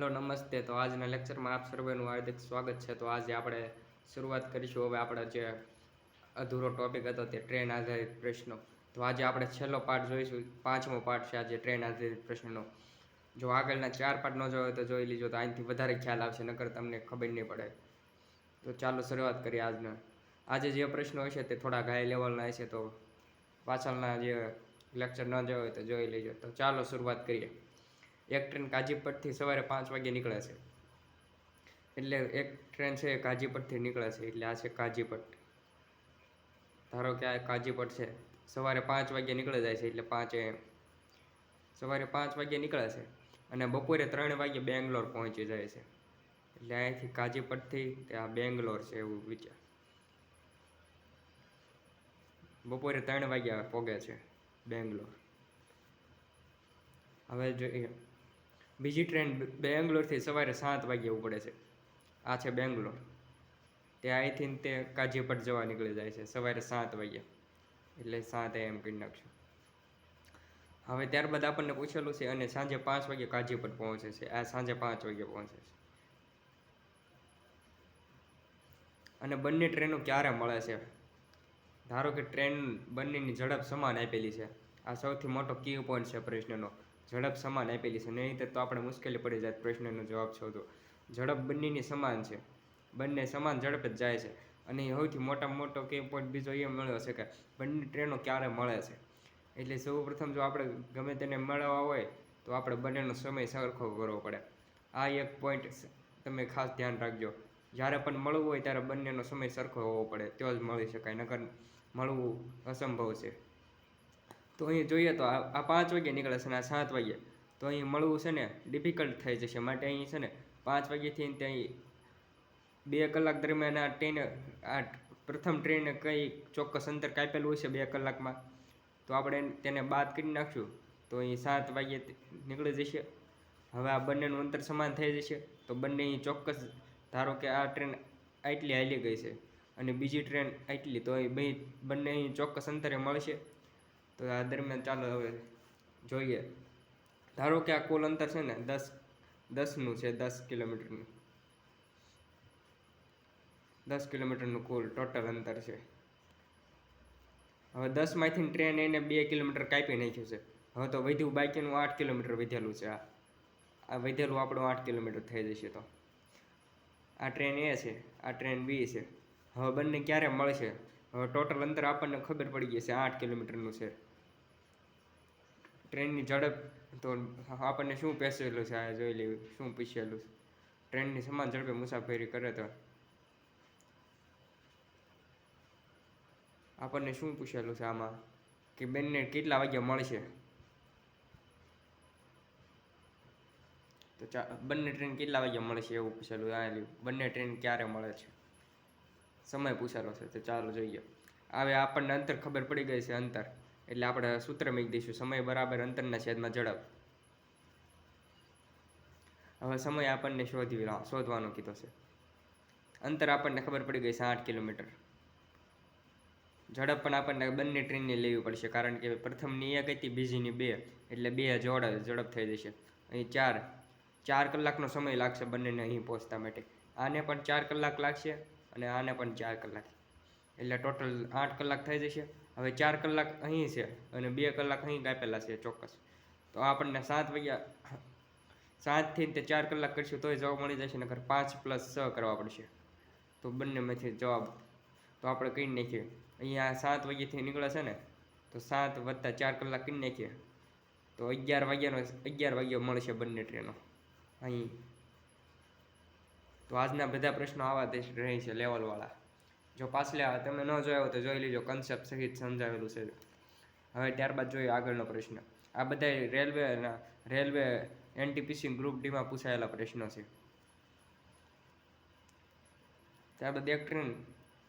Hello નમસ્તે. તો આજના લેક્ચરમાં આપ સર્વેનું હાર્દિક સ્વાગત છે. તો આજે આપણે શરૂઆત કરીશું. હવે આપણો જે અધૂરો ટોપિક હતો તે ટ્રેન આધારિત પ્રશ્નો. તો આજે આપણે છેલ્લો પાઠ જોઈશું. 5મો પાઠ છે આજે ટ્રેન આધારિત પ્રશ્નનો. જો આગળના 4 પાઠ ન જોયો તો જોઈ લીજો, તો આનાથી વધારે ખ્યાલ આવશે, નકર તમને ખબર નહીં પડે. તો ચાલો શરૂઆત કરીએ આજના. આજે જે પ્રશ્નો હશે તે થોડા હાઈ લેવલના હશે, તો પાછળના જે લેક્ચર ન જોયો હોય તો જોઈ લેજો. તો ચાલો શરૂઆત કરીએ. એક ટ્રેન કાજીપટથી સવારે 5 વાગે નીકળે છે. એટલે એક ટ્રેન છે કાજીપટથી નીકળે છે, એટલે આ છે કાજીપટ. ધારો કે આ કાજીપટ છે, સવારે 5 વાગે નીકળે જાય છે, એટલે 5 AM. સવારે 5 વાગે નીકળે છે અને બપોરે 3 વાગે બેંગ્લોર પહોંચી જાય છે. એટલે અહીંથી કાજીપટથી ત્યાં બેંગ્લોર છે એવું વિચાર. બપોરે 3 વાગ્યા પહોંચે છે બેંગ્લોર. હવે જોઈએ બીજી ટ્રેન બેંગ્લોરથી સવારે 7 વાગે ઉપડે છે. આ છે બેંગ્લોર. તે અહીંથી તે કાજીપટ જવા નીકળી જાય છે સવારે 7 વાગે, એટલે 7 AM કરી નાખશું. હવે ત્યારબાદ આપણને પૂછેલું છે અને સાંજે 5 વાગે કાજીપટ પહોંચે છે. આ સાંજે 5 વાગે પહોંચે છે. અને બંને ટ્રેનો ક્યારે મળે છે? ધારો કે ટ્રેન બંનેની ઝડપ સમાન આપેલી છે. આ સૌથી મોટો કી પોઈન્ટ છે પ્રશ્નનો. ઝડપ સમાન આપેલી છે, નહીં તો આપણે મુશ્કેલી પડી જાય પ્રશ્નનો જવાબ શોધો. ઝડપ બંનેની સમાન છે, બંને સમાન ઝડપે જ જાય છે. અને સૌથી મોટામાં મોટો કી પોઈન્ટ બીજો એ મળ્યો છે કે બંને ટ્રેનો ક્યારે મળે છે. એટલે સૌપ્રથમ જો આપણે ગમે તેને મળવા હોય તો આપણે બંનેનો સમય સરખો કરવો પડે. આ એક પોઈન્ટ તમે ખાસ ધ્યાન રાખજો. જ્યારે પણ મળવું હોય ત્યારે બંનેનો સમય સરખો હોવો પડે, તો જ મળી શકાય, નકર મળવું અસંભવ છે. તો અહીં જોઈએ તો આ 5 વાગે નીકળે છે અને આ 7 વાગે, તો અહીં મળવું છે ને ડિફિકલ્ટ થઈ જશે. માટે અહીં છે ને 5 વાગ્યાથી ત્યાં 2 કલાક દરમિયાન આ ટ્રેન, આ પ્રથમ ટ્રેને કંઈ ચોક્કસ અંતર કાપેલું હશે 2 કલાકમાં, તો આપણે તેને બાદ કરી નાખશું. તો અહીં 7 વાગે નીકળી જશે. હવે આ બંનેનું અંતર સમાન થઈ જશે, તો બંને અહીં ચોક્કસ, ધારો કે આ ટ્રેન આટલી હાલી ગઈ છે અને બીજી ટ્રેન આટલી, તો અહીં બંને અહીં ચોક્કસ અંતરે મળશે. તો આ દરમિયાન ચાલો હવે જોઈએ. ધારો કે આ કુલ અંતર છે ને 10નું છે, 10 કિલોમીટરનું. 10 કિલોમીટરનું કુલ ટોટલ અંતર છે. હવે 10માંથી ટ્રેન એને 2 કિલોમીટર કાપી નાખ્યું છે. હવે તો વધ્યું બાકીનું 8 કિલોમીટર વધેલું છે. આ વધેલું આપણું 8 કિલોમીટર થઈ જશે. તો આ ટ્રેન એ છે, આ ટ્રેન બી છે. હવે બંને ક્યારે મળશે? હવે ટોટલ અંતર આપણને ખબર પડી ગઈ છે, 8 કિલોમીટરનું છે. ટ્રેનની ઝડપ તો આપણને શું પૂછેલું છે, આ જોઈ લેવું શું પૂછેલું છે. ટ્રેનની સમાન ઝડપે મુસાફરી કરે તો આપણને શું પૂછેલું છે આમાં, કે બંને કેટલા વાગ્યા મળશે. તો બંને ટ્રેન કેટલા વાગ્યા મળશે એવું પૂછેલું. આ બંને ટ્રેન ક્યારે મળે છે, સમય પૂછેલો છે. તો ચાલો જોઈએ. હવે આપણને અંતર ખબર પડી ગઈ છે, અંતર એટલે આપણે સૂત્ર મૂકી દઈશું, સમય બરાબર અંતરના છેદમાં ઝડપ. હવે સમય આપણને શોધવાનો કીધો છે. અંતર આપણને ખબર પડી ગઈ છે 8 કિલોમીટર. ઝડપ પણ આપણને બંને ટ્રેનની લેવી પડશે, કારણ કે પ્રથમની 1 હતી, બીજીની 2, એટલે 2 જોડે ઝડપ થઈ જશે. અહીં 4 કલાકનો સમય લાગશે બંનેને અહીં પહોંચતા માટે. આને પણ 4 કલાક લાગશે અને આને પણ 4 કલાક, એટલે ટોટલ 8 કલાક થઈ જશે. હવે 4 કલાક અહીં છે અને 2 કલાક અહીં કાપેલા છે ચોક્કસ. તો આપણને 7 વાગ્યા, 7થી તે 4 કલાક કરશું તોય જવાબ મળી જશે, નકર 5 + 6 કરવા પડશે. તો બંનેમાંથી જવાબ તો આપણે કહી નાખીએ. અહીંયા 7 વાગ્યાથી નીકળે છે ને, તો 7 + 4 કલાક કરી નાખીએ તો 11 વાગ્યા મળશે બંને ટ્રેનો અહીં. તો આજના બધા પ્રશ્નો આવા રહે છે લેવલવાળા. જો પાછલા તમે ન જોયા હોય તો જોઈ લેજો, કન્સેપ્ટ સહિત સમજાવેલું છે. હવે ત્યારબાદ જોઈએ આગળનો પ્રશ્ન. આ બધા રેલવે NTPC ગ્રુપ ડીમાં પૂછાયેલા પ્રશ્નો છે. ત્યારબાદ એક ટ્રેન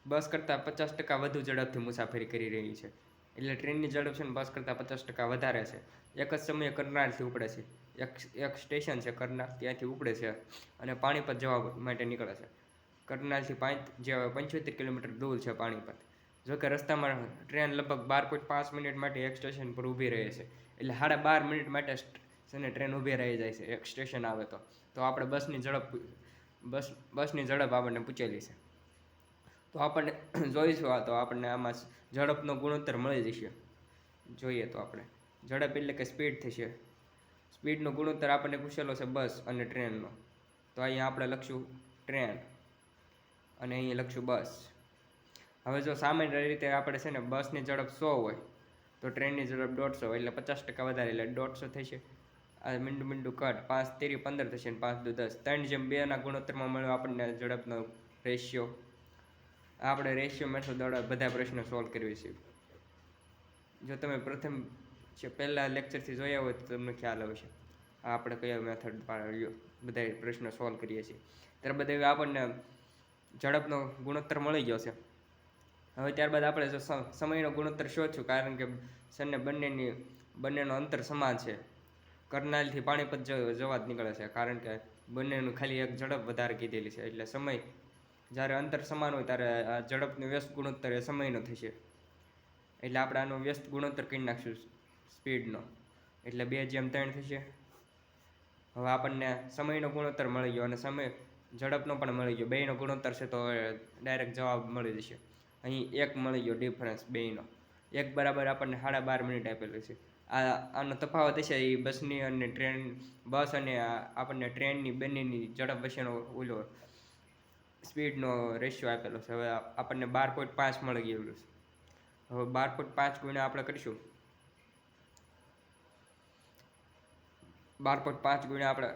બસ કરતાં 50% વધુ ઝડપથી મુસાફરી કરી રહી છે. એટલે ટ્રેનની ઝડપ છે ને બસ કરતાં 50% વધારે છે. એક જ સમયે કરનાલથી ઉપડે છે. એક સ્ટેશન છે કરનાલ, ત્યાંથી ઉપડે છે અને પાણીપત જવા માટે નીકળે છે. કરનાલથી 75 કિલોમીટર દૂર છે પાણીપત. જોકે રસ્તામાં ટ્રેન લગભગ 12.5 મિનિટ માટે એક સ્ટેશન પર ઊભી રહે છે. એટલે 12.5 મિનિટ માટે છે ને ટ્રેન ઊભી રહી જાય છે એક સ્ટેશન આવે તો આપણે બસની ઝડપ આપણને પૂછેલી છે. તો આપણને જોઈશું તો આપણને આમાં ઝડપનો ગુણોત્તર મળી જશે. જોઈએ તો આપણે ઝડપ એટલે કે સ્પીડ થશે. સ્પીડનો ગુણોત્તર આપણને પૂછેલો છે બસ અને ટ્રેનનો. તો અહીંયા આપણે લખશું ટ્રેન અને અહીંયા લખશું બસ. હવે જો સામાન્ય રીતે આપણે છે ને બસની ઝડપ 100 હોય તો ટ્રેનની ઝડપ 150 હોય, એટલે 50% વધારે, એટલે 150 થશે. આ મીંડું કટ 5 તેરી 15 થશે અને 5 દુ 10. 3:2 ગુણોત્તરમાં મળ્યો આપણને ઝડપનો રેશિયો. આપણે રેશિયો મેથડ દ્વારા બધા પ્રશ્નો સોલ્વ કરીએ છીએ. જો તમે પ્રથમ પહેલા લેક્ચરથી જોયા હોય તો તમને ખ્યાલ આવશે આપણે કયા મેથડ દ્વારા બધા પ્રશ્નો સોલ્વ કરીએ છીએ. ત્યારબાદ હવે આપણને ઝડપનો ગુણોત્તર મળી ગયો છે. હવે ત્યારબાદ આપણે જો સમયનો ગુણોત્તર શોધશું, કારણ કે સનને બંનેનો અંતર સમાન છે. કરનાલથી પાણીપત જવા જ નીકળે છે, કારણ કે બંનેનું ખાલી એક ઝડપ વધારે કીધેલી છે. એટલે સમય જ્યારે અંતર સમાન હોય ત્યારે આ ઝડપનો વ્યસ્ત ગુણોત્તર એ સમયનો થશે. એટલે આપણે આનો વ્યસ્ત ગુણોત્તર કરી નાખશું સ્પીડનો, એટલે 2:3 થશે. હવે આપણને સમયનો ગુણોત્તર મળી ગયો અને ઝડપનો પણ મળી ગયો. બેયનો ગુણોત્તર છે તો ડાયરેક્ટ જવાબ મળી જશે. અહીં 1 મળી ગયો ડિફરન્સ બેયનો. 1 બરાબર આપણને 12.5 મિનિટ આપેલું છે. આનો તફાવત હશે એ બસની અને બસ અને આપણને ટ્રેનની બંનેની ઝડપ વચ્ચેનો ઓલો સ્પીડનો રેશિયો આપેલો છે. હવે આપણને 12.5 મળી ગયેલું છે. હવે 12.5 ગુણ્યા આપણે કરીશું 12.5 ગુણ્યા આપણે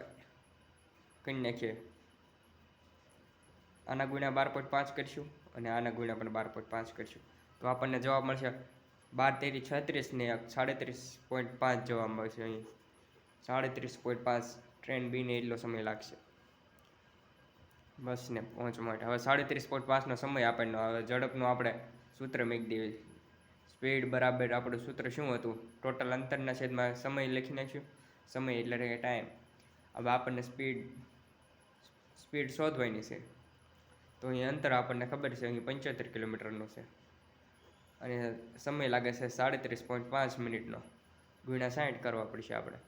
કરી નાખીએ. આના ગુણ્યા 12.5 કરીશું અને આના ગુણ્યા પણ 12.5 કરીશું તો આપણને જવાબ મળશે 12 તેરી 36 ને 37.5 જવાબ મળશે. અહીં 37.5 ટ્રેન બીને એટલો સમય લાગશે બસને પહોંચવા માટે. હવે 37.5નો સમય આપણને હવે ઝડપનું આપણે સૂત્ર મૂકી દેવી. સ્પીડ બરાબર આપણું સૂત્ર શું હતું? ટોટલ અંતરના છેદમાં સમય લખી નાખ્યું. સમય એટલે કે ટાઈમ. હવે આપણને સ્પીડ શોધવાની છે તો અહીં અંતર આપણને ખબર છે, અહીં 75 કિલોમીટરનું છે અને સમય લાગે છે 37.5 મિનિટનો. ગુણ્યા 60 કરવા પડશે આપણે.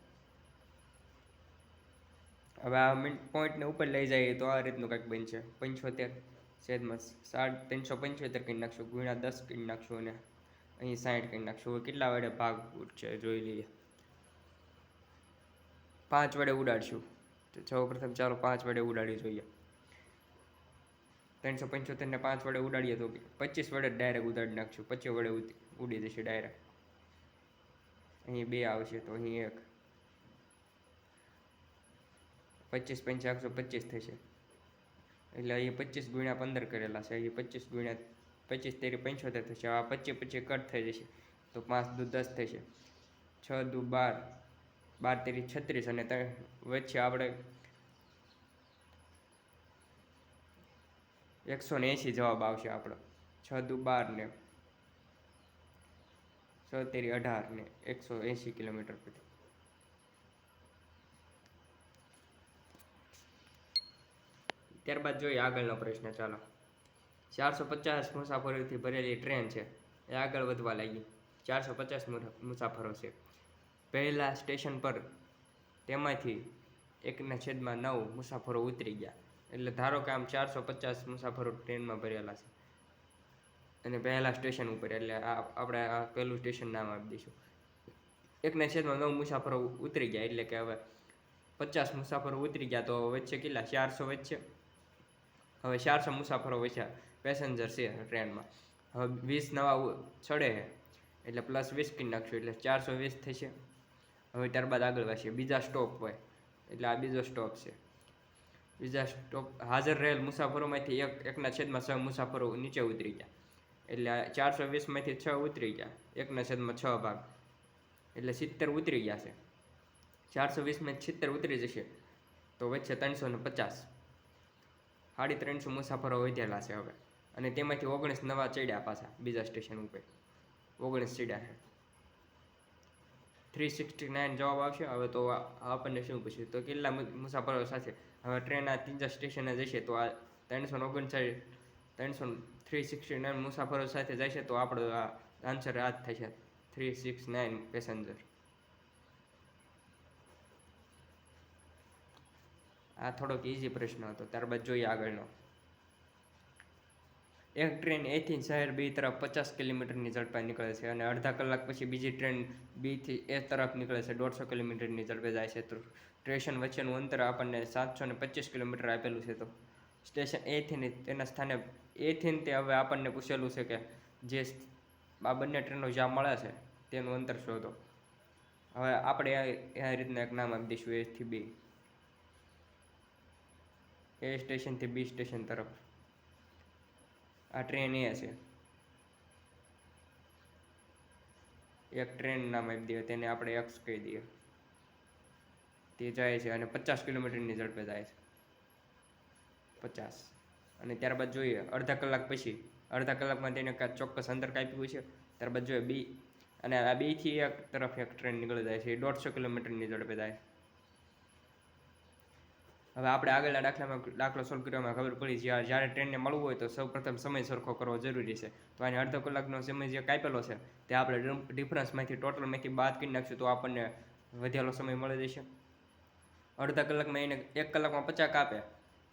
હવે આ પોઈન્ટને ઉપર લઈ જઈએ તો આ રીતનું કંઈક બનશે. 75/375 કરી નાખશું, ગુણ્યા 10 કરી નાખશું અને અહીં 60 કરી નાખશું. હવે કેટલા વડે ભાગ ઉઠશે જોઈ લઈએ. 5 વડે ઉડાડશું તો સૌ પ્રથમ ચાલો 5 વડે ઉડાડી જોઈએ. 375 ને 5 વડે ઉડાડીએ તો 25 વડે ડાયરેક્ટ ઉડાડી નાખશું. 25 વડે ઉડી જશે ડાયરેક્ટ. અહીં 2 આવશે તો અહીં 1. 25 × 5 125 થશે. એટલે અહીં 25 ગુણ્યા 15 કરેલા છે. અહીં 25 ગુણ્યા 25 તેરી 75 થશે. આ 25 કટ થઈ જશે તો 5 દુ 10 થશે. 6 દુ 12, 12 તેરી 36 અને વચ્ચે આપણે 180 જવાબ આવશે આપણો. 6 દુ 12 ને 6 તેરી 18 ને 180 કિલોમીટર પ્રતિ. ત્યારબાદ જોઈએ આગળનો પ્રશ્ન. ચાલો, 450 મુસાફરોથી ભરેલી ટ્રેન છે એ આગળ વધવા લાગી. 450 મુસાફરો છે. પહેલા સ્ટેશન પર તેમાંથી 1/9 મુસાફરો ઉતરી ગયા. એટલે ધારો કે આમ 450 મુસાફરો ટ્રેનમાં ભરેલા છે અને પહેલા સ્ટેશન ઉપર, એટલે આપણે આ પહેલું સ્ટેશન નામ આપી દઈશું. 1/9 મુસાફરો ઉતરી ગયા, એટલે કે હવે 50 મુસાફરો ઉતરી ગયા તો વચ્ચે કેટલા? 400 વચ્ચે. હવે 400 મુસાફરો વચ્ચે પેસેન્જર છે ટ્રેનમાં. હવે 20 નવા ચડે છે એટલે +20 કરી નાખશું એટલે 420 થશે. હવે ત્યારબાદ આગળ વધીએ. બીજા સ્ટોપ હોય એટલે આ બીજો સ્ટોપ છે. બીજા સ્ટોપ હાજર રહેલ મુસાફરોમાંથી 1/6 મુસાફરો નીચે ઉતરી ગયા. એટલે 420માંથી 6 ઉતરી ગયા. 1/6 ભાગ એટલે 70 ઉતરી ગયા છે. 420માંથી 70 ઉતરી જશે તો વચ્ચે 350, 350 મુસાફરો વધેલા છે હવે. અને તેમાંથી 19 નવા ચડ્યા પાછા બીજા સ્ટેશન ઉપર. 19 ચડ્યા છે. 369 જવાબ આવશે. હવે તો આપણને શું પૂછ્યું? તો કેટલા મુસાફરો સાથે હવે ટ્રેન આ ત્રીજા સ્ટેશને જશે તો આ 369 મુસાફરો સાથે જશે તો આપણો આન્સર આ જ થશે, 369 પેસેન્જર. આ થોડોક ઇઝી પ્રશ્ન હતો. ત્યારબાદ જોઈએ આગળનો. એક ટ્રેન એથી શહેર બી તરફ 50 કિલોમીટરની ઝડપે નીકળે છે અને અડધા કલાક પછી બીજી ટ્રેન બીથી એ તરફ નીકળે છે, 150 કિલોમીટરની ઝડપે જાય છે. તો સ્ટેશન વચ્ચેનું અંતર આપણને 725 કિલોમીટર આપેલું છે. તો સ્ટેશન એથી તેના સ્થાને એથી તે હવે આપણને પૂછેલું છે કે જે આ બંને ટ્રેનો જ્યાં મળે છે તેનું અંતર શોધો. હવે આપણે આ રીતના એક નામ આપી દઈશું, એથી બી. એ સ્ટેશનથી બી સ્ટેશન તરફ આ ટ્રેન એ છે. એક ટ્રેન નામ આપી દઈએ, તેને આપણે એક્સ કહી દઈએ. તે જાય છે અને 50 કિલોમીટરની ઝડપે જાય છે, 50. અને ત્યારબાદ જોઈએ અડધા કલાક પછી, અડધા કલાકમાં તેને ચોક્કસ અંતર કાપ્યું છે. ત્યારબાદ જોઈએ બી, અને આ બીથી એક તરફ એક ટ્રેન નીકળી જાય છે, એ 150 કિલોમીટરની ઝડપે જાય. હવે આપણે આગળના દાખલો સોલ્વ કરવામાં ખબર પડી જ્યારે ટ્રેનને મળવું હોય તો સૌપ્રથમ સમય સરખો કરવો જરૂરી છે. તો આને અડધો કલાકનો સમય જે કાપેલો છે તે આપણે ડિફરન્સમાંથી ટોટલમાંથી બાદ કરી નાખશું તો આપણને વધેલો સમય મળી જશે. અડધા કલાકમાં એને 1 કલાકમાં 50 કાપે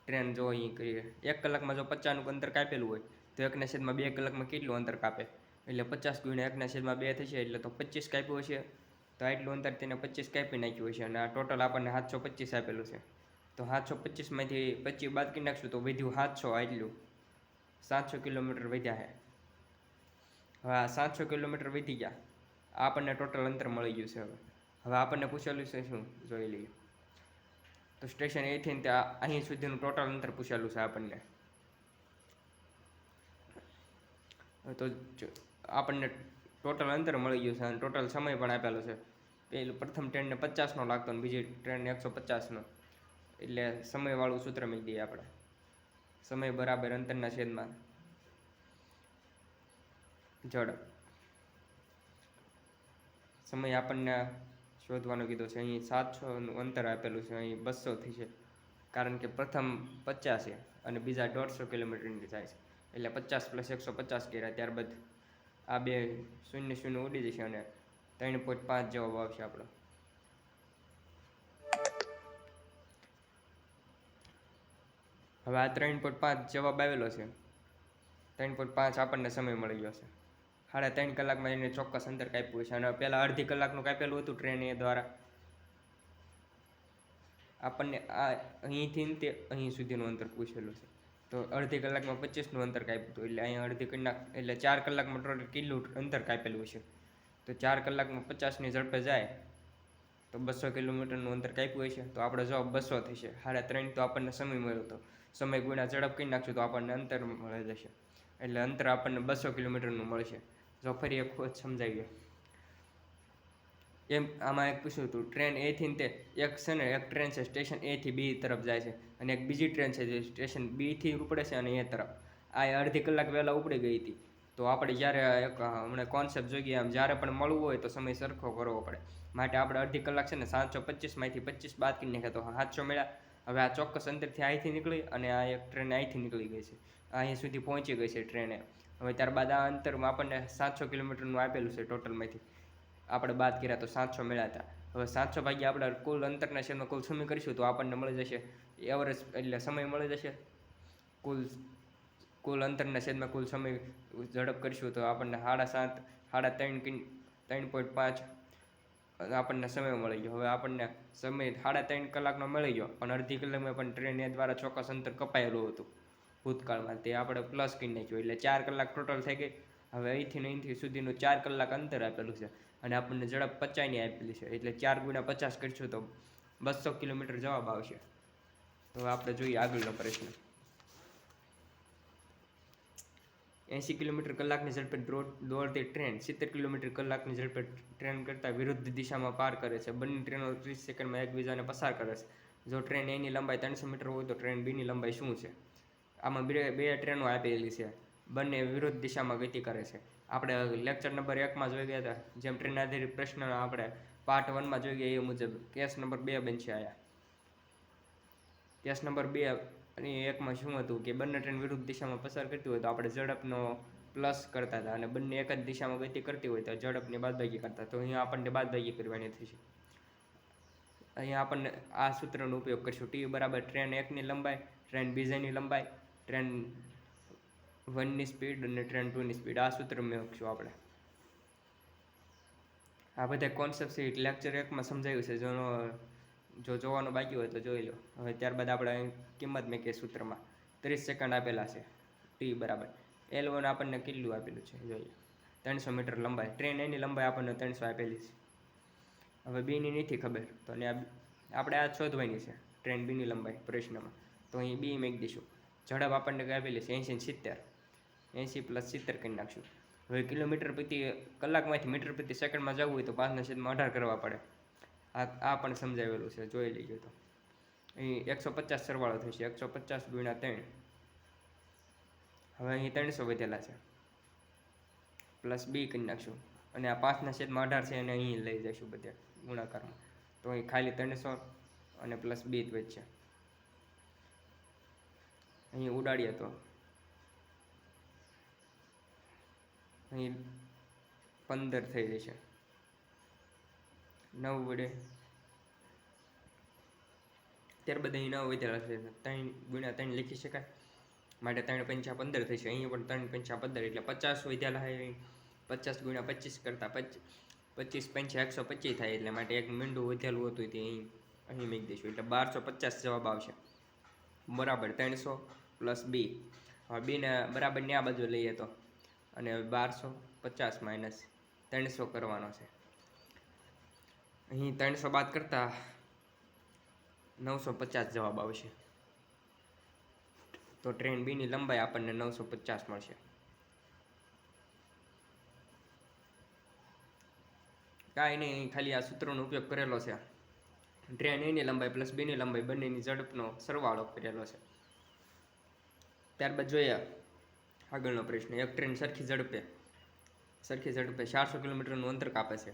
ટ્રેન. જો અહીં કરીએ 1 કલાકમાં જો 50નું અંતર કાપેલું હોય તો 1/2 કલાકમાં કેટલું અંતર કાપે, એટલે 50 ગુણ્યા 1/2 થશે, એટલે તો 25 કાપ્યું હશે. તો આટલું અંતર તેને 25 કાપી નાખ્યું હશે અને આ ટોટલ આપણને 725 આપેલું છે. તો 725માંથી 25 બાદ કરી નાખશું તો વધ્યું 700. આટલું 700 કિલોમીટર વધ્યા છે. હવે આ 700 કિલોમીટર વધી ગયા, આપણને ટોટલ અંતર મળી ગયું છે. હવે આપણને પૂછેલું છે શું, જોઈ લઈએ. તો સ્ટેશન એથી ત્યાં અહીં સુધીનું ટોટલ અંતર પૂછેલું છે આપણને. તો આપણને ટોટલ અંતર મળી ગયું છે અને ટોટલ સમય પણ આપેલો છે. પ્રથમ ટ્રેનને 50નો લાગતો અને બીજી ટ્રેનને 150નો, એટલે સમયવાળું સૂત્ર મૂકી દઈએ આપણે. સમય બરાબર અંતરના છેદમાં ઝડપ. સમય આપણને શોધવાનું કીધું છે. અહીં 700નું અંતર આપેલું છે, અહીં 200 થી છે, કારણ કે પ્રથમ 50 છે અને બીજા 150 કિલોમીટરની જાય છે, એટલે 50 + 150 કર્યા. ત્યારબાદ આ બે 0 ઉડી જશે અને 3.5 જવાબ આવશે આપણો. હવે આ 3.5 જવાબ આવેલો છે. 3.5 આપણને સમય મળી ગયો છે. 3.5 કલાકમાં એને ચોક્કસ અંતર કાપ્યું છે અને પહેલાં અડધી કલાકનું કાપેલું હતું ટ્રેન એ દ્વારા. આપણને આ અહીંથી તે અહીં સુધીનું અંતર પૂછેલું છે. તો અડધી કલાકમાં 25નું અંતર કાપ્યું હતું, એટલે અહીંયા અડધી કલાક એટલે 4 કલાકમાં ટોટલ કેટલું અંતર કાપેલું છે. તો 4 કલાકમાં 50ની ઝડપે જાય તો 200 કિલોમીટરનું અંતર કાપ્યું હોય છે. તો આપણો જવાબ 200 થશે. 3.5 તો આપણને સમય મળ્યો હતો, સમય ગુણ્યા ઝડપ કરી નાખશું તો આપણને અંતર મળી જશે, એટલે અંતર આપણને 200 કિલોમીટરનું મળશે. જો ફરી એક વખત સમજાવીએ એમ. આમાં એક પૂછ્યું હતું, ટ્રેન એથી તે એક છે ને, એક ટ્રેન છે સ્ટેશન એથી બી તરફ જાય છે અને એક બીજી ટ્રેન છે જે સ્ટેશન બીથી ઉપડે છે અને એ તરફ. આ અડધી કલાક વહેલા ઉપડી ગઈ હતી. તો આપણે જ્યારે એક હમણાં કોન્સેપ્ટ જોઈએ, આમ જ્યારે પણ મળવું હોય તો સમય સરખો કરવો પડે. માટે આપણે અડધી કલાક છે ને 725માંથી 25 બાદ કરી નાખ્યા તો 700 મળ્યા. હવે આ ચોક્કસ અંતરથી અહીંથી નીકળી અને આ એક ટ્રેન અહીંથી નીકળી ગઈ છે, અહીં સુધી પહોંચી ગઈ છે ટ્રેને. હવે ત્યારબાદ આ અંતરમાં આપણને 700 કિલોમીટરનું આપેલું છે, ટોટલમાંથી આપણે બાદ કર્યા તો 700 મળ્યા હતા. હવે 700 ભાગ્યા આપણે કુલ અંતરના છેદમાં કુલ સમય કરીશું તો આપણને મળી જશે એવરેજ, એટલે સમય મળી જશે. કુલ અંતરના છેદમાં કુલ સમય ઝડપ કરીશું તો આપણને 7.5 3.5 આપણને સમય મળી ગયો. હવે આપણને સમય 3.5 કલાકનો મળી ગયો, પણ અડધી કલાકમાં પણ ટ્રેન એ દ્વારા ચોક્કસ અંતર કપાયેલું હતું ભૂતકાળમાં, તે આપણે પ્લસ કરી નાખ્યું, એટલે 4 કલાક ટોટલ થઈ ગઈ. હવે અહીંથી સુધીનું 4 કલાક અંતર આપેલું છે અને આપણને ઝડપ 50ની આપેલી છે, એટલે 4 ગુણ્યા 50 કરીશું તો 200 કિલોમીટર જવાબ આવશે. તો આપણે જોઈએ આગળનો પ્રશ્ન. 80 કિલોમીટર કલાકની ઝડપે દોડતી ટ્રેન 70 કિલોમીટર કલાકની ઝડપે ટ્રેન કરતાં વિરુદ્ધ દિશામાં પાર કરે છે. બંને ટ્રેનો 30 સેકન્ડમાં એકબીજાને પસાર કરે છે. જો ટ્રેન એની લંબાઈ 300 મીટર હોય તો ટ્રેન બીની લંબાઈ શું છે? આમાં બે ટ્રેનો આપેલી છે, બંને વિરુદ્ધ દિશામાં ગતિ કરે છે. આપણે લેક્ચર નંબર 1માં જોઈ ગયા હતા, જેમ ટ્રેન આધારિત પ્રશ્ન આપણે પાર્ટ 1માં જોઈ ગયા એ મુજબ કેસ નંબર 2 બનશે. આયા કેસ નંબર 2 અને 1માં શું હતું કે બંને ટ્રેન વિરુદ્ધ દિશામાં પસાર કરતી હોય તો આપણે ઝડપનો પ્લસ કરતા હતા, અને બંને એક જ દિશામાં ગતિ કરતી હોય તો ઝડપની બાદબાકી કરતા. તો અહીંયા આપણને બાદબાકી કરવાની થશે. અહીંયા આપણને આ સૂત્રનો ઉપયોગ કરીશું. ટી બરાબર ટ્રેન એકની લંબાઈ, ટ્રેન બીજાની લંબાઈ, ટ્રેન 1ની સ્પીડ અને ટ્રેન 2ની સ્પીડ. આ સૂત્ર મેળવીશું આપણે. આ બધા કોન્સેપ્ટ છે લેક્ચર 1માં સમજાયું છે. જો જોવાનું બાકી હોય તો જોઈ લો. હવે ત્યારબાદ આપણે કિંમત મેં કે સૂત્રમાં 30 સેકન્ડ આપેલા છે. ટી બરાબર L1 આપણને કેટલું આપેલું છે જોઈએ, 300 મીટર લંબાઈ. ટ્રેન એની લંબાઈ આપણને 300 આપેલી છે. હવે બીની નથી ખબર તો આપણે આ શોધવાની છે, ટ્રેન બીની લંબાઈ પ્રશ્નમાં. તો અહીં બી મેક દઈશું. ઝડપ આપણને આપેલી છે 80 ને 70, 80 + 70 કરી નાખશું. હવે કિલોમીટર પ્રતિ કલાકમાંથી મીટર પ્રતિ સેકન્ડમાં જવું હોય તો 5/18 કરવા પડે. આ પણ સમજાવેલું છે, જોઈ લઈએ. તો અહીં 150 સરવાળો થશે, 150 × 3. હવે અહીં 300 વધેલા છે, પ્લસ બી કરી નાખશું. અને આ 5/18 છે અને અહીં લઈ જઈશું બધા ગુણાકારમાં. તો અહીં ખાલી 300 અને પ્લસ બી જ વધશે. અહીં ઉડાડીએ તો અહીં 15 થઈ જશે. 9 વડે ત્યારબાદ અહીં 9 વધેલા છે, 3 × 3 લખી શકાય માટે 3 × 5 = 15 થશે. અહીં પણ 3 × 5 = 15 એટલે 50 વધેલા છે. 50 × 25 કરતાં 25 × 5 = 125 થાય. એટલે માટે એક મીંડું વધેલું હતું તે અહીં મૂકી દઈશું. એટલે 1250 જવાબ આવશે. બરાબર 300 + બી. હવે બીને બરાબર ને આ બાજુ લઈએ તો અને 1250 - 300 કરવાનો છે. અહીં 300 બાદ કરતા 950 જવાબ આવશે. તો ટ્રેન બીની લંબાઈ આપણને 950 મળશે. કાંઈ નહીં, ખાલી આ સૂત્રનો ઉપયોગ કરેલો છે. ટ્રેન એની લંબાઈ પ્લસ બીની લંબાઈ બંનેની ઝડપનો સરવાળો કરેલો છે. ત્યારબાદ જોઈએ આગળનો પ્રશ્ન. એક ટ્રેન સરખી ઝડપે 400 કિલોમીટરનું અંતર કાપે છે.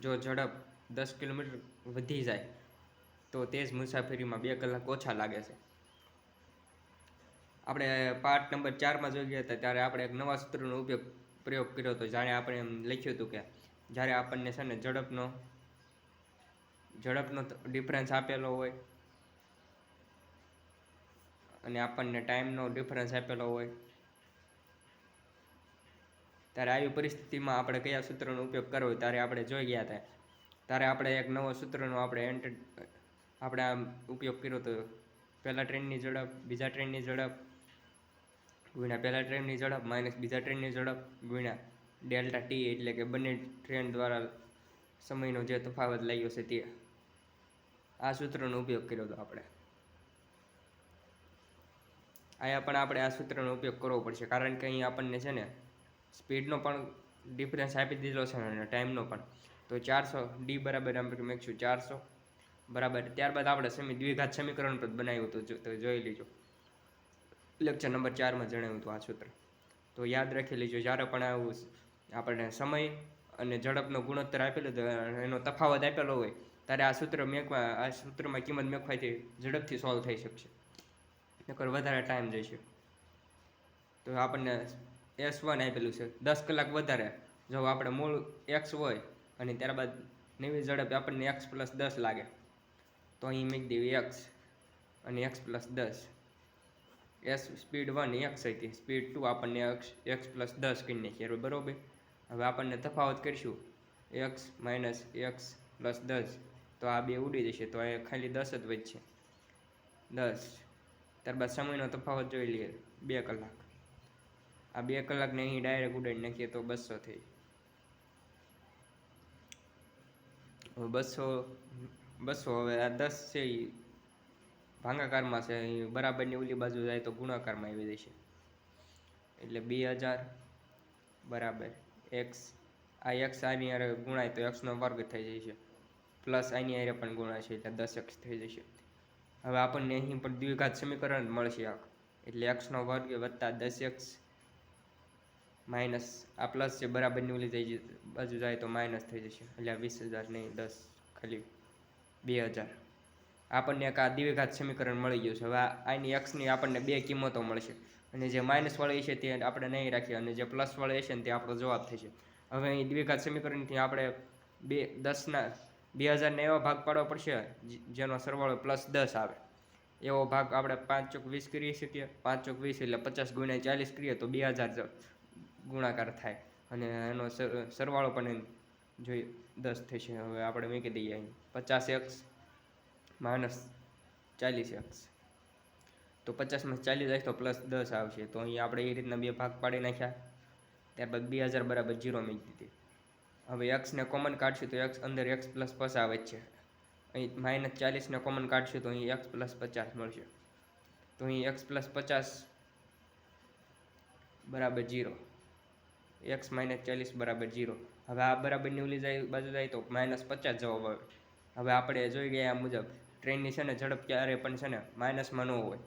જો ઝડપ 10 કિલોમીટર વધી જાય તો તે જ મુસાફરીમાં 2 કલાક ઓછા લાગે છે. આપણે પાર્ટ નંબર 4માં જોઈ ગયા હતા ત્યારે આપણે એક નવા સૂત્રનો પ્રયોગ કર્યો હતો. જ્યારે આપણે એમ લખ્યું હતું કે જ્યારે આપણને છે ને ઝડપનો ડિફરન્સ આપેલો હોય અને આપણને ટાઈમનો ડિફરન્સ આપેલો હોય ત્યારે આવી પરિસ્થિતિમાં આપણે કયા સૂત્રનો ઉપયોગ કરવો ત્યારે આપણે જોઈ ગયા હતા. ત્યારે આપણે એક નવો સૂત્રનો આપણે આમ ઉપયોગ કર્યો હતો. પહેલા ટ્રેનની ઝડપ, બીજા ટ્રેનની ઝડપ ગુણ્યા પહેલા ટ્રેનની ઝડપ માઇનસ બીજા ટ્રેનની ઝડપ ગુણ્યા ડેલ્ટા ટી, એટલે કે બંને ટ્રેન દ્વારા સમયનો જે તફાવત લાગ્યો છે તે. આ સૂત્રનો ઉપયોગ કર્યો હતો આપણે. અહીંયા પણ આપણે આ સૂત્રનો ઉપયોગ કરવો પડશે, કારણ કે અહીં આપણને છે ને સ્પીડનો પણ ડિફરન્સ આપી દીધો છે અને ટાઈમનો પણ. તો 400 ડી બરાબર આપણે મેકશું 400 બરાબર. ત્યારબાદ આપણે દ્વિઘાત સમીકરણ પણ બનાવ્યું હતું, તો જોઈ લીજો. લેક્ચર નંબર 4માં જણાવ્યું હતું આ સૂત્ર. તો યાદ રાખી લીજો. જ્યારે પણ આવું આપણને સમય અને ઝડપનો ગુણોત્તર આપેલો એનો તફાવત આપેલો હોય ત્યારે આ સૂત્રમાં કિંમત મેકવાથી ઝડપથી સોલ્વ થઈ શકશે, નકર વધારે ટાઈમ જશે. તો આપણને S1 આપેલું છે 10 કલાક વધારે. જો આપણે મૂળ x હોય અને ત્યારબાદ નવી ઝડપ આપણને x + 10 લાગે તો અહીં મૂકી દેવી x અને x + 10. S સ્પીડ 1 x હતી, સ્પીડ 2 આપણને x + 10 કરી નાખીએ. બરોબર. હવે આપણને તફાવત કરીશું x - x + 10 તો આ બે ઉડી જશે, તો એ ખાલી 10 જ વધશે. 10. ત્યારબાદ સમયનો તફાવત જોઈ લઈએ 2 કલાક. આ 2 કલાકને અહીં ડાયરેક્ટ ઉડાડી નાખીએ તો 200 થઈ. 200 હવે આ 10 છે એ ભાગાકારમાં છે, અહીં બરાબરની ઓલી બાજુ જાય તો ગુણાકારમાં આવી જશે. એટલે 2000 બરાબર x. આ x આની હારે ગુણાય તો x² થઈ જશે, પ્લસ આની હારે પણ ગુણાય છે એટલે 10x થઈ જશે. હવે આપણને અહીં પણ દ્વિઘાત સમીકરણ મળશે, એટલે x² + 10x માઇનસ આ પ્લસ છે બરાબરની ઓલી બાજુ જાય તો માઇનસ થઈ જશે. એટલે 20000 નહીં 10, ખાલી 2000. આપણને એક આ દ્વિઘાત સમીકરણ મળી ગયું છે. હવે આની xની આપણને 2 કિંમતો મળશે અને જે માઇનસ વાળી છે તે આપણે નહીં રાખીએ અને જે પ્લસ વાળી છે ને તે આપણો જવાબ થશે. હવે અહીં દ્વિઘાત સમીકરણથી આપણે 10 2000ને એવો ભાગ પાડવો પડશે જેનો સરવાળો +10 આવે. એવો ભાગ આપણે 5 ચોક 20 કરી શકીએ. 5 ચોક 20 એટલે 50 × 40 કરીએ તો 2000 ગુણાકાર થાય અને એનો સરવાળો પણ જોઈએ 10 થશે. હવે આપણે મૂકી દઈએ અહીં 50x - 40x, તો 50 માં 40 જાય તો +10 આવશે. તો અહીં આપણે એ રીતના બે ભાગ પાડી નાખ્યા. ત્યારબાદ 2000 = 0 મૂકી દીધી. હવે x ને કોમન કાઢશું તો x અંદર x + 50 આવે છે. અહીં -40 ને કોમન કાઢશું તો અહીં x + 50 મળશે. તો અહીં x + 50 = 0, x - 40 = 0. હવે આ બરાબરની ઓલી બાજુ જાય તો -50 જવાબ આવે. હવે આપણે જોઈ ગયા આ મુજબ ટ્રેનની છે ને ઝડપ ક્યારે પણ છે ને માઇનસમાં ન હોય.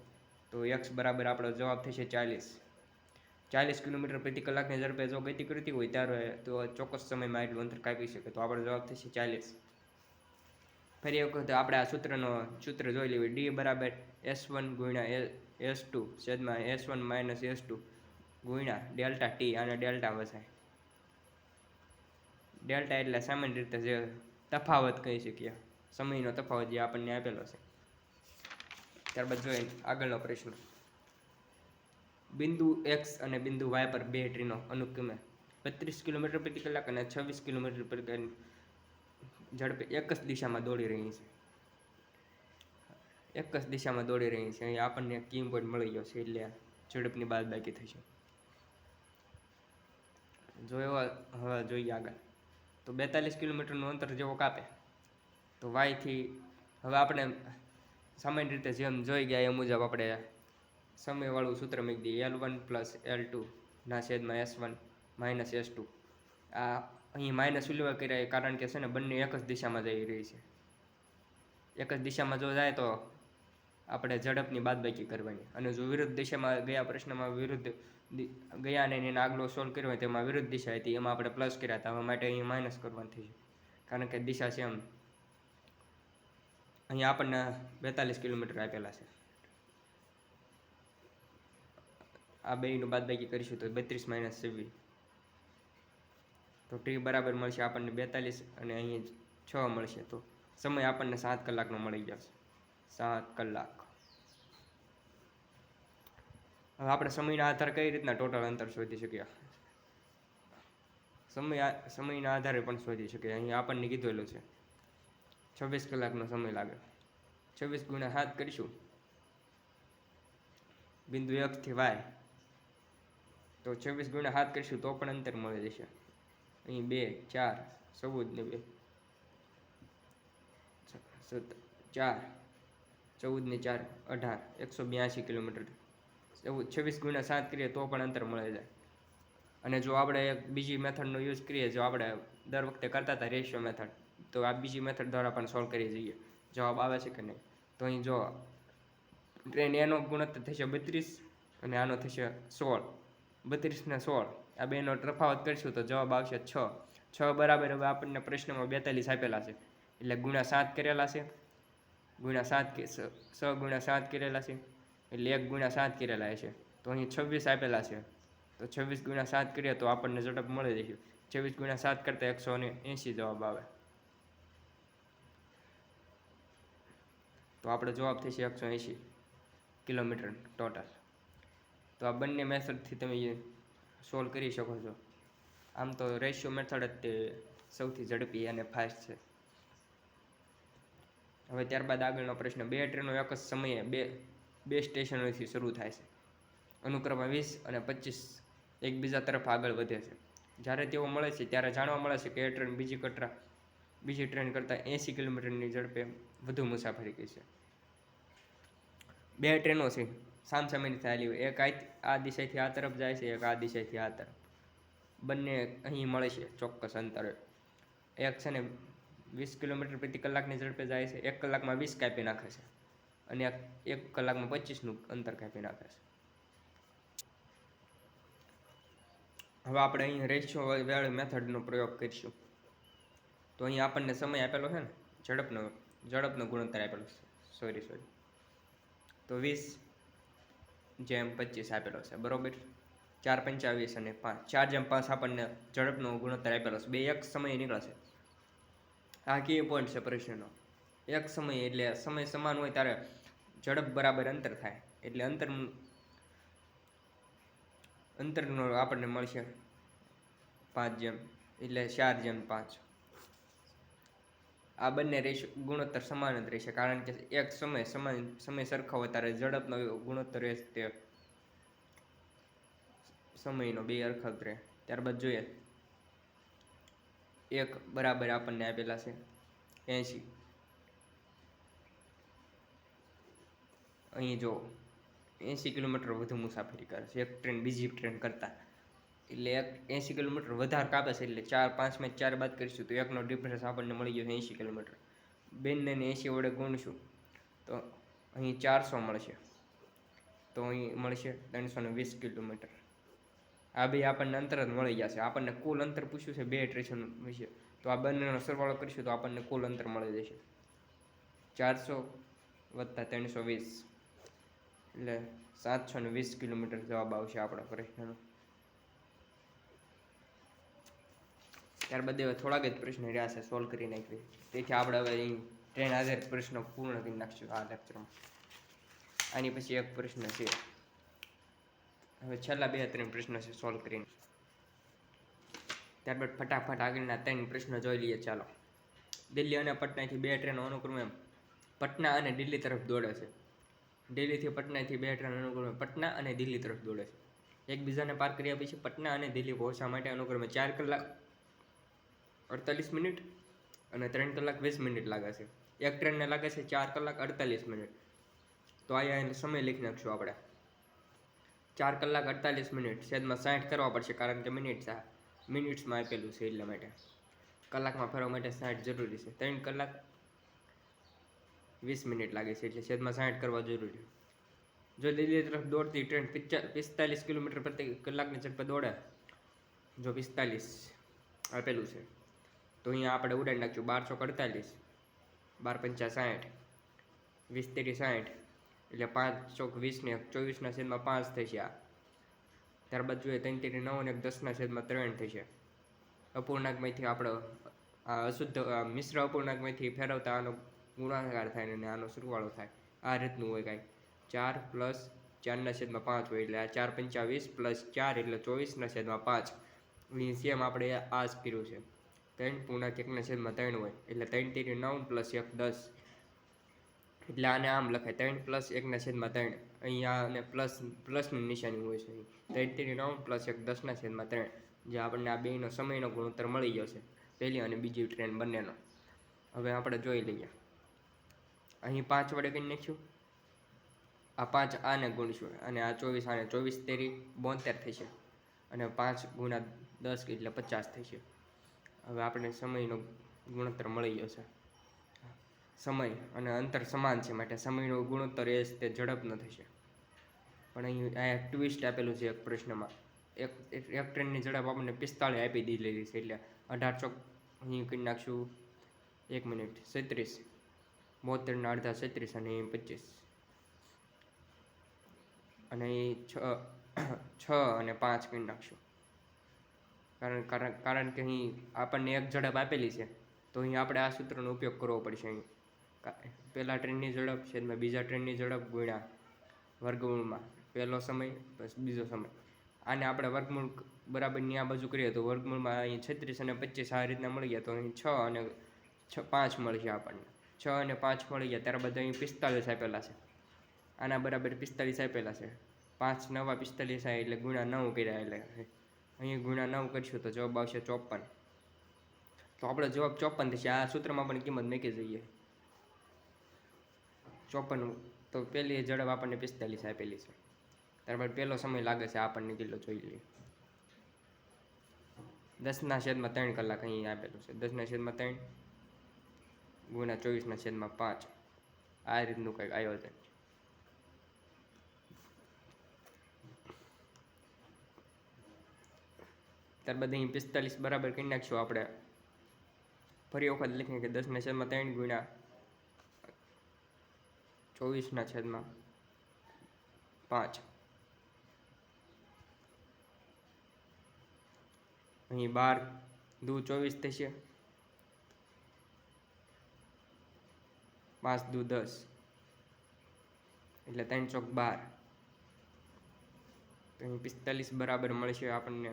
તો x બરાબર આપણો જવાબ થશે 40 કિલોમીટર/કલાકની ઝડપે જો ગતિ કરતી હોય ત્યારે તો ચોક્કસ સમયમાં એટલું અંતર કાપી શકે. તો આપણો જવાબ થશે 40. ફરી એક વખત આપણે આ સૂત્ર જોઈ લેવું. D = S1 × S2 S1 - S2 × ΔT. અને ડેલ્ટા વસાય. ડેલ્ટા એટલે સામાન્ય રીતે જે તફાવત કહી શકીએ, સમયનો તફાવત જે આપણને આપેલો છે. ત્યારબાદ જોઈએ આગળનો પ્રશ્ન. બિંદુ x અને બિંદુ y પર બે ટ્રેનો અનુક્રમે 32 કિલોમીટર/કલાક અને 26 કિલોમીટર/કલાક ઝડપે એક જ દિશામાં દોડી રહી છે. અહીં આપણને કી પોઈન્ટ મળી ગયો છે એટલે ઝડપની બાદબાકી થશે. જો એવા હવે જોઈએ આગળ. તો 42 કિલોમીટરનું અંતર જેવો કાપે તો y થી હવે આપણે સામાન્ય રીતે જેમ જોઈ ગયા એ મુજબ આપણે સમયવાળું સૂત્ર મૂકી દઈએ. L1 + L2 S1 - S2. આ અહીં માઇનસ ઉલ્લેખ કર્યા કારણ કે છે ને બંને એક જ દિશામાં જઈ રહી છે. એક જ દિશામાં જો જાય તો આપણે ઝડપની બાદબાકી કરવાની. અને જો વિરુદ્ધ દિશામાં ગયા પ્રશ્નમાં ગયા અને એને આગલો સોલ્વ કર્યો હોય તેમાં વિરુદ્ધ દિશા હતી, એમાં આપણે પ્લસ કર્યા હતા. હવે માટે અહીં માઇનસ કરવાનું થશે કારણ કે દિશા સેમ. અહીંયા આપણને 42 કિલોમીટર આપેલા છે. આ બેયનું બાદબાકી કરીશું તો 32 - 26. તો t બરાબર મળશે આપણને 42 અને અહીં 6 મળશે. તો સમય આપણને 7 કલાકનો મળી જશે. 7 કલાક. હવે આપણે સમયના આધારે કઈ રીતના ટોટલ અંતર શોધી શકીએ? સમયના આધારે પણ શોધી શકીએ. અહીં આપણને કીધેલું છે 26 કલાકનો સમય લાગે. 26 × 7 કરીશું બિંદુ x થી y, તો 26 × 7 કરીશું તો પણ અંતર મળી જશે. અહીં 2 4 14 ને 2 4 14 ને 4 18 182 કિલોમીટર. 26 × 7 કરીએ તો પણ અંતર મળી જાય. અને જો આપણે એક બીજી મેથડનો યુઝ કરીએ, જો આપણે દર વખતે કરતા હતા રેશિયો મેથડ, તો આ બીજી મેથડ દ્વારા પણ સોલ્વ કરી જઈએ. જવાબ આવે છે કે નહીં? તો અહીં જો ટ્રેન એનો ગુણોત્તર થશે 32 અને આનો થશે 16. 32 ને 16 આ બેનો તફાવત કરીશું તો જવાબ આવશે 6. 6 બરાબર હવે આપણને પ્રશ્નમાં 42 આપેલા છે એટલે ×7 કરેલા છે. ×7 6 × 7 કરેલા છે એટલે 1 × 7 કરેલા છે. તો અહીં 26 આપેલા છે તો 26 × 7 કરીએ તો આપણને ઝડપ મળી જશે. 26 × 7 કરતાં 180 જવાબ આવે. તો આપણો જવાબ થશે 180 કિલોમીટર ટોટલ. તો આ બંને મેથડથી તમે સોલ્વ કરી શકો છો. આમ તો રેશિયો મેથડ જ તે સૌથી ઝડપી અને ફાસ્ટ છે. હવે ત્યારબાદ આગળનો પ્રશ્ન. બે ટ્રેનો એક જ સમયે બે સ્ટેશનોથી શરૂ થાય છે. અનુક્રમે 20 અને 25 એકબીજા તરફ આગળ વધે છે. જ્યારે તેઓ મળે છે ત્યારે જાણવા મળે છે કે એ ટ્રેન બીજી ટ્રેન કરતાં 80 કિલોમીટરની ઝડપે વધુ મુસાફરી કરી છે. બે ટ્રેનો છે સામસામેની ચાલી હોય. એક આ દિશાથી આ તરફ જાય છે, એક આ દિશાથી આ તરફ. બંને અહીં મળે છે ચોક્કસ અંતરે. એક છે ને 20 કિલોમીટર/કલાકની ઝડપે જાય છે, 1 કલાકમાં 20 કાપી નાખે છે અને 1 કલાકમાં 25નું અંતર કાપી નાખે છે. હવે આપણે અહીં રેશિયો વાળી મેથડનો પ્રયોગ કરીશું. તો અહીં આપણને સમય આપેલો છે ને, ઝડપનો ગુણોત્તર આપેલો છે. સોરી તો 20/25 આપેલો છે બરોબર. 4 × 5 અને 5 4/5 આપણને ઝડપનો ગુણોત્તર આપેલો છે. બે એક સમયે નીકળે છે. આ કી પોઈન્ટ છે પ્રશ્નનો. એક સમય એટલે સમય સમાન હોય ત્યારે ઝડપ બરાબર અંતર થાય, એટલે અંતરનો આપણને મળશે 5 જેમ, એટલે 4/5. આ બંને ગુણોત્તર સમાન જ રહેશે, કારણ કે એક સમય સરખા હોય ત્યારે ઝડપનો ગુણોત્તર રહેશે તે સમયનો બે સરખા જ રહે. ત્યારબાદ જોઈએ 1 બરાબર આપણને આપેલા છે 80. અહીં જો 80 કિલોમીટર વધુ મુસાફરી કરે છે એક ટ્રેન બીજી ટ્રેન કરતાં, એટલે 80 કિલોમીટર વધારે કાપે છે, એટલે 4 5 4 બાદ કરીશું તો એકનો ડિફરન્સ આપણને મળી ગયો 80 કિલોમીટર. બંનેને 80 વડે ગુણશું તો અહીં 400 મળશે, તો અહીં મળશે 320 કિલોમીટર. આ બે આપણને અંતર જ મળી જશે. આપણને કુલ અંતર પૂછ્યું છે બે સ્ટેશન વિશે, તો આ બંનેનો સરવાળો કરીશું તો આપણને કુલ અંતર મળી જશે 400 વત્તા 320, એટલે 720 કિલોમીટર જવાબ આવશે આપણા પ્રશ્નનો. ત્યારબાદ થોડાક જ પ્રશ્ન રહ્યા છે સોલ્વ કરી નાખીએ, તેથી આપણે હવે અહીં ટ્રેન આધારિત પ્રશ્નો પૂર્ણ કરી નાખશું આ લેક્ચરમાં. આની પછી એક પ્રશ્ન છે, હવે છેલ્લા 2-3 પ્રશ્નો છે સોલ્વ કરીને. ત્યારબાદ ફટાફટ આગળના 3 પ્રશ્નો જોઈ લઈએ. ચાલો. દિલ્હી અને પટનાથી 2 ટ્રેનો અનુક્રમે પટના અને દિલ્હી તરફ દોડે છે. દિલ્હીથી પટનાથી 2 ટ્રેન અનુક્રમે પટના અને દિલ્હી તરફ દોડે છે. એકબીજાને પાર કર્યા પછી પટના અને દિલ્હી પહોંચવા માટે અનુક્રમે 4 કલાક 48 મિનિટ અને 3 કલાક 20 મિનિટ લાગે છે. એક ટ્રેનને લાગે છે 4 કલાક 48 મિનિટ. તો અહીંયા સમય લખી નાખશું આપણે 4 કલાક 48 મિનિટ છેદમાં 60 કરવા પડશે, કારણ કે મિનિટ્સમાં આપેલું છે, એટલા માટે કલાકમાં ફેરવા માટે 60 જરૂરી છે. 3 કલાક 20 મિનિટ લાગે છે, એટલે છેદમાં 60 કરવા જરૂરી. જો દિલ્હી તરફ દોડતી ટ્રેન 45 કિલોમીટર પ્રતિ કલાકની ઝડપે દોડે, જો 45 આપેલું છે તો અહીંયા આપણે ઉડાડી નાખ્યું 12 48, 12 5 60, 20 30 60, એટલે 5 ચોક 20 ને 24/5 થશે આ. ત્યારબાદ જોઈએ 3 3 9 અને 10/3 થશે. અપૂર્ણાંકમાંથી આપણે આ અશુદ્ધ મિશ્ર અપૂર્ણાંકમાંથી ફેરવતા આનો ગુણાકાર થાય અને આનો સરવાળો થાય. આ રીતનું હોય કાંઈ 4 + 4/5 હોય, એટલે આ 4 × 5 = 20 + 4 એટલે 24/5. સેમ આપણે આ જ કર્યું છે. 3 પૂર્ણાંક 1/3 હોય, એટલે 3 3 9 + 1 10, એટલે આને આમ લખાય 3 + 1/3. અહીંયા અને પ્લસની નિશાની હોય છે. 3 3 9 + 1 10/3, જે આપણને આ બેનો સમયનો ગુણોત્તર મળી ગયો છે, પહેલી અને બીજી ટ્રેન બંનેનો. હવે આપણે જોઈ લઈએ. અહીં 5 વડે કરી નાખ્યું, આ 5 આને ગુણીશું અને આ 24 આને, 24 તેરી 72 થશે અને 5 × 10 એટલે 50 થશે. હવે આપણે સમયનો ગુણોત્તર મળી ગયો છે. સમય અને અંતર સમાન છે, માટે સમયનો ગુણોત્તર એ જ તે ઝડપનો થશે. પણ અહીં આ એક ટ્વિસ્ટ આપેલું છે એક પ્રશ્નમાં. એક ટ્રેનની ઝડપ આપણને 45 આપી દીધેલી છે, એટલે 1800 અહીં કરી નાખશું 1 મિનિટ 37, 72 ના અડધા 37 અને 25, અને અહીં 6 અને 5 કરી નાખશું. કારણ કે અહીં આપણને એક ઝડપ આપેલી છે, તો અહીં આપણે આ સૂત્રનો ઉપયોગ કરવો પડશે. અહીં પહેલા ટ્રેનની ઝડપ છેદમાં બીજા ટ્રેનની ઝડપ ગુણ્યા વર્ગમૂળમાં પહેલો સમય પ્લસ બીજો સમય. આને આપણે વર્ગમૂળ બરાબરની આ બાજુ કરીએ તો વર્ગમૂળમાં અહીં 36 અને 25 આ રીતના મળી ગયા, તો અહીં 6 અને 5 મળશે આપણને. 6 અને 5 મળી ગયા. ત્યારબાદ અહીં 45 આપેલા છે, આના બરાબર 45 આપેલા છે. 5 નવા 45 થાય એટલે ગુણ્યા 9 કર્યા, એટલે અહીં ગુણ્યા 9 કરીશું તો જવાબ આવશે 54. તો આપણો જવાબ 54 થશે. આ સૂત્રમાં પણ કિંમત મૂકી જઈએ 54. તો પહેલી ઝડપ આપણને 45 આપેલી છે. ત્યારબાદ પહેલો સમય લાગે છે આપણને કેટલો જોઈ લઈએ. 10/3 કલાક અહીં આપેલું છે. 10/3 ગુણ્યા 24/5, આ રીતનું કંઈક આયોજન. ત્યારબાદ અહીં 45 બરાબર કરી નાખશું આપણે. ફરી વખત લખીએ કે 10/3 ગુણ્યા 24/5, અહીં 12 દુ 24 થશે 5 દુ 10 એટલે 3 ચોક 12, તો અહીં 45 બરાબર મળશે આપણને.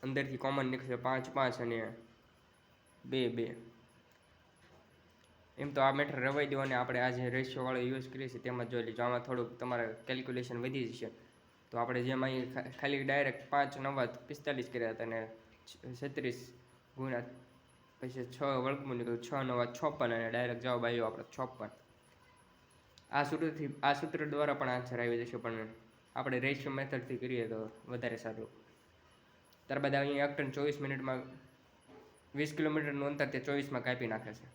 અંદરથી કોમન નીકળશે 5 5 અને 2 2. એમ તો આ મેટર રવાઈ દો અને આપણે આ જે રેશિયો વાળો યુઝ કરીએ છીએ તેમાં જોઈ લીધું. આમાં થોડુંક તમારે કેલ્ક્યુલેશન વધી જશે. તો આપણે જેમ અહીં ખાલી ડાયરેક્ટ 5 9 45 કર્યા હતા અને 36 ગુણ્યા પછી 6 વર્ગમૂળ નીકળ્યું, 6 9 56 અને ડાયરેક્ટ જવાબ આવ્યો આપણે 56. આ સૂત્ર દ્વારા પણ આન્સર આવી જશે, પણ આપણે રેશિયો મેથડથી કરીએ તો વધારે સારું. ત્યારબાદ અહીંયા 1 ટન 24 મિનિટમાં 20 કિલોમીટરનું અંતર તે 24માં કાપી નાખે છે.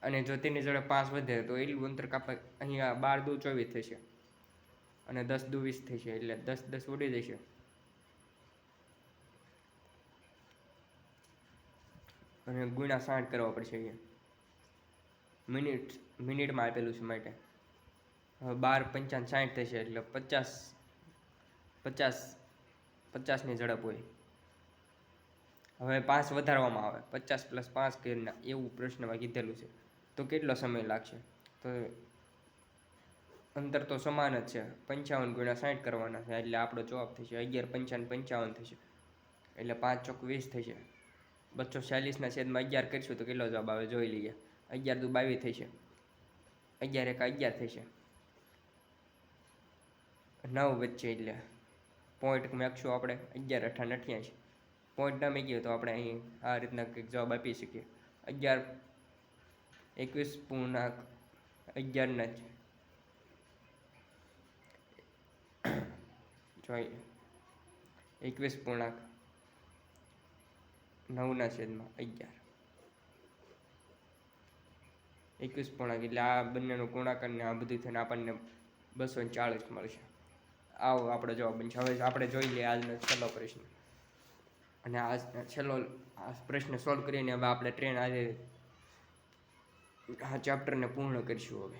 અને જો તેની ઝડપ 5 વધે તો એટલું અંતર કાપા અહીંયા 12 દુ 24 થશે અને 10 દુ 20 થશે, એટલે 10 10 ઉડી જશે. અને ગુણ્યા 60 કરવા પડશે. અહીંયા મિનિટમાં આપેલું છે માટે 12 55 60 થશે, એટલે 50ની ઝડપ હોય. હવે 5 વધારવામાં આવે, 50 + 5 કરીને એવું પ્રશ્નમાં કીધેલું છે. તો કેટલો સમય લાગશે? તો અંતર તો સમાન જ છે, 55 ગુણ્યા 60 કરવાના છે, એટલે આપણો જવાબ થશે 11 55 55 થશે, એટલે 5 ચોક 20 થશે. 246ના છેદમાં 11 કરીશું તો કેટલો જવાબ આવે જોઈ લઈએ. 11 દુ 22 થશે, 11 એકા 11 થશે, 9 વચ્ચે એટલે પોઈન્ટ મેકશું આપણે. 11 8 88. પોઈન્ટ ના મેકીએ તો આપણે અહીં આ રીતના કંઈક જવાબ આપી શકીએ. 11 21 પૂર્ણાંક 11 જોઈએ 21 પૂર્ણાંક 9 છેદમાં 11. 21 પૂર્ણાંક એટલે આ બંનેનો ગુણાકાર ને આ બધું થઈને આપણને 240 મળશે. આવો આપણો જવાબ બનશે. હવે આપણે જોઈ લઈએ આજનો છેલ્લો પ્રશ્ન. અને આ છેલ્લો પ્રશ્ન સોલ્વ કરીને હવે આપણે ટ્રેન આજે આ ચેપ્ટરને પૂર્ણ કરીશું. હવે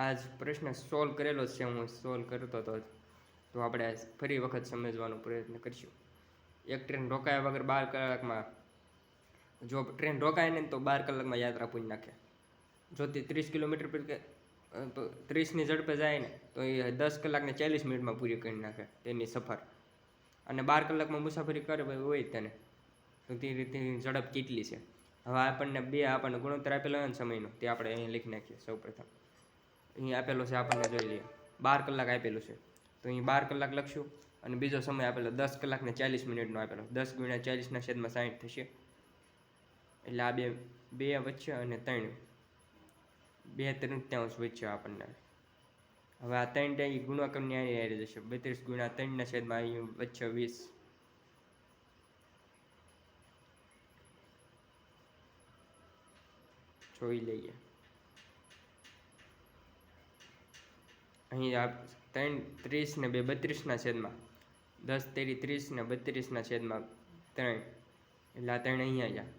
આજ પ્રશ્ન સોલ્વ કરેલો છે, હું સોલ્વ કરતો હતો, તો આપણે ફરી વખત સમજવાનો પ્રયત્ન કરીશું. એક ટ્રેન રોકાયા વગર 12 કલાકમાં, જો ટ્રેન રોકાય ને તો 12 કલાકમાં યાત્રા પૂરી નાખે. જો તે 30 કિલોમીટર પર કે 30ની ઝડપે જાય ને તો એ 10 કલાકને 40 મિનિટમાં પૂરી કરી નાખે તેની સફર. અને 12 કલાકમાં મુસાફરી કરે હોય તેને તો તે રીતે ઝડપ કેટલી છે. હવે આપણને ગુણોત્તર આપેલો હોય ને સમયનો, તે આપણે અહીં લખી નાખીએ. સૌપ્રથમ અહીં આપેલો છે, આપણને જોઈ લઈએ. 12 કલાક આપેલું છે તો અહીં 12 કલાક લખશું, અને બીજો સમય આપેલો 10 કલાકને 40 મિનિટનો આપેલો, 10 ગુણ્યા 40ના છેદમાં 60 થશે. એટલે આ બે વચ્ચે અને 3 2/3 વચ્ચે આપણને. હવે આ 3 ગુણાકારની આવી જશે. 32 ગુણ્યા 3ના છેદમાં અહીં વચ્ચે 20. જોઈ લઈએ. અહીં 3 30 ને 2 32ના છેદમાં 10 તેરી 30 ને 32ના છેદમાં 3, એટલે આ 3 અહીંયા આવ્યા.